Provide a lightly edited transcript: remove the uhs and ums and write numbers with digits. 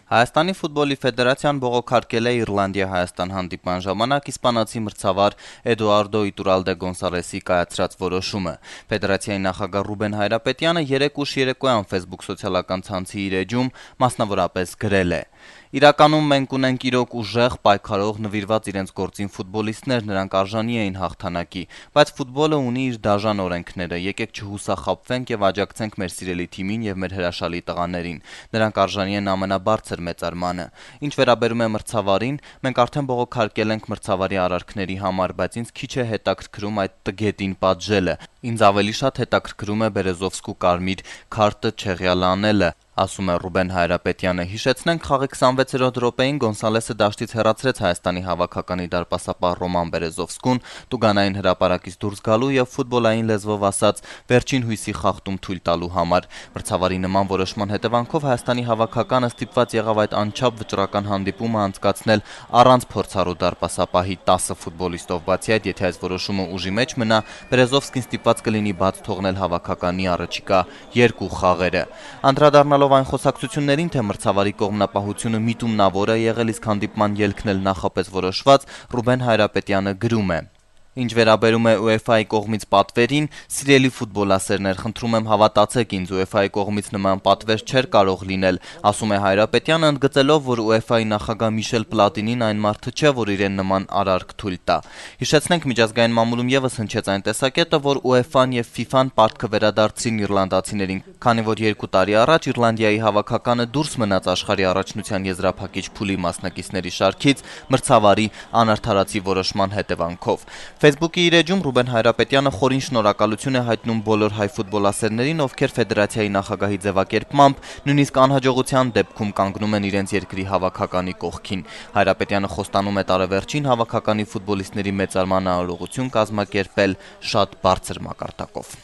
Հայաստանի ֆուտբոլի ֆեդերացիան բողոքարկել է Իռլանդիա-Հայաստան հանդիպման ժամանակ իսպանացի մրցավար Էդուարդո Իտուրալդե Գոնսալեսի կայացրած որոշումը։ Ֆեդերացիայի նախագահ Ռուբեն Հայրապետյանը երեկ ուշ երեկոյան Facebook սոցիալական ցանցի իր էջում մասնավորապես գրել է. «Իրականում մենք ունենք իրոք ուժեղ, պայքարող, նվիրված իրենց գործին ֆուտբոլիստներ, նրանք արժանի էին հաղթանակի, բայց ֆուտբոլը ունի իր դաժան օրենքները, եկեք չհուսախաբվենք եւ աջակցենք մեր սիրելի թիմին եւ մեր հրաշալի տղաներին, նրանք արժանի են ամենաբարձր մեծարմանը։ Ինչ վերաբերում է մրցավարին, մենք արդեն բողոքարկել ենք մրցավարի արարքների համար, բայց ինձ քիչ է հետաքրքրում այդ տգետին պատժելը, ինձ ավելի շատ հետաքրքրում է Բերեզովսկու կարմիր քարտը չեղյալ անելը», ասում է Ռուբեն Հայրապետյանը։ Հիշեցնենք, խաղի 26-րդ րոպեին Գոնսալեսը դաշտից հեռացրեց Հայաստանի հավաքականի դարպասապահ Ռոման Բերեզովսկուն տուգանային հրապարակից դուրս գալու եւ ֆուտբոլային լեզվով ասած վերջին հույսի խախտում թույլ տալու համար։ Մրցավարի նման որոշման հետևանքով Հայաստանի հավաքականը ստիպված եղավ այդ անչափ վճռական հանդիպումը անցկացնել առանց փորձառու դարպասապահի 10 ֆուտբոլիստով, բացի այդ, եթե այս որոշումը ուժի մեջ մնա, Բերեզովսկին ստիպված կլինի բաց թողնել հավաքականի առաջիկա 2 խաղերը։ Անդրադառնալով այն խոսակցություններին, թե մրցավարի կողմնապահությունը միտումնավոր է եղել, իսկ հանդիպման ելքն էլ նախապես որոշված, Ռուբեն Հայրապետյանը գրում է. «Ինչ վերաբերում է UEFA-ի կողմից պատվերին, սիրելի ֆուտբոլասերներ, խնդրում եմ հավատացեք ինձ, UEFA-ի կողմից նման պատվեր չէր կարող լինել», ասում է Հայրապետյանը, ընդգծելով, որ UEFA-ի նախագահ Միշել Պլատինին այն մարդը չէ, որ իրեն նման արարք թույլ տա։ Հիշեցնենք, միջազգային մամուլում եւս հնչեց այն տեսակետը, որ UEFA-ն եւ FIFA-ն պարտքը վերադարձրին իռլանդացիներին, քանի որ 2 տարի առաջ Իռլանդիայի հավաքականը դուրս մնաց աշխարհի առաջնության եզրափակիչ փուլի մասնակիցների շարքից մրցավարի անարդարացի որոշման հետևանքով։ Facebook-ի իր էջում Ռուբեն Հայրապետյանը խորին շնորհակալություն է հայտնում բոլոր հայ ֆուտբոլասերներին, ովքեր ֆեդերացիայի նախագահի ձևակերպմամբ նույնիսկ անհաջողության դեպքում կանգնում են իրենց երկրի հավաքականի կողքին։ Հայրապետյանը խոստանում է տարեվերջին հավաքականի ֆուտբոլիստների մեծարման արարողություն կազմակերպել շատ բարձր մակարդակով։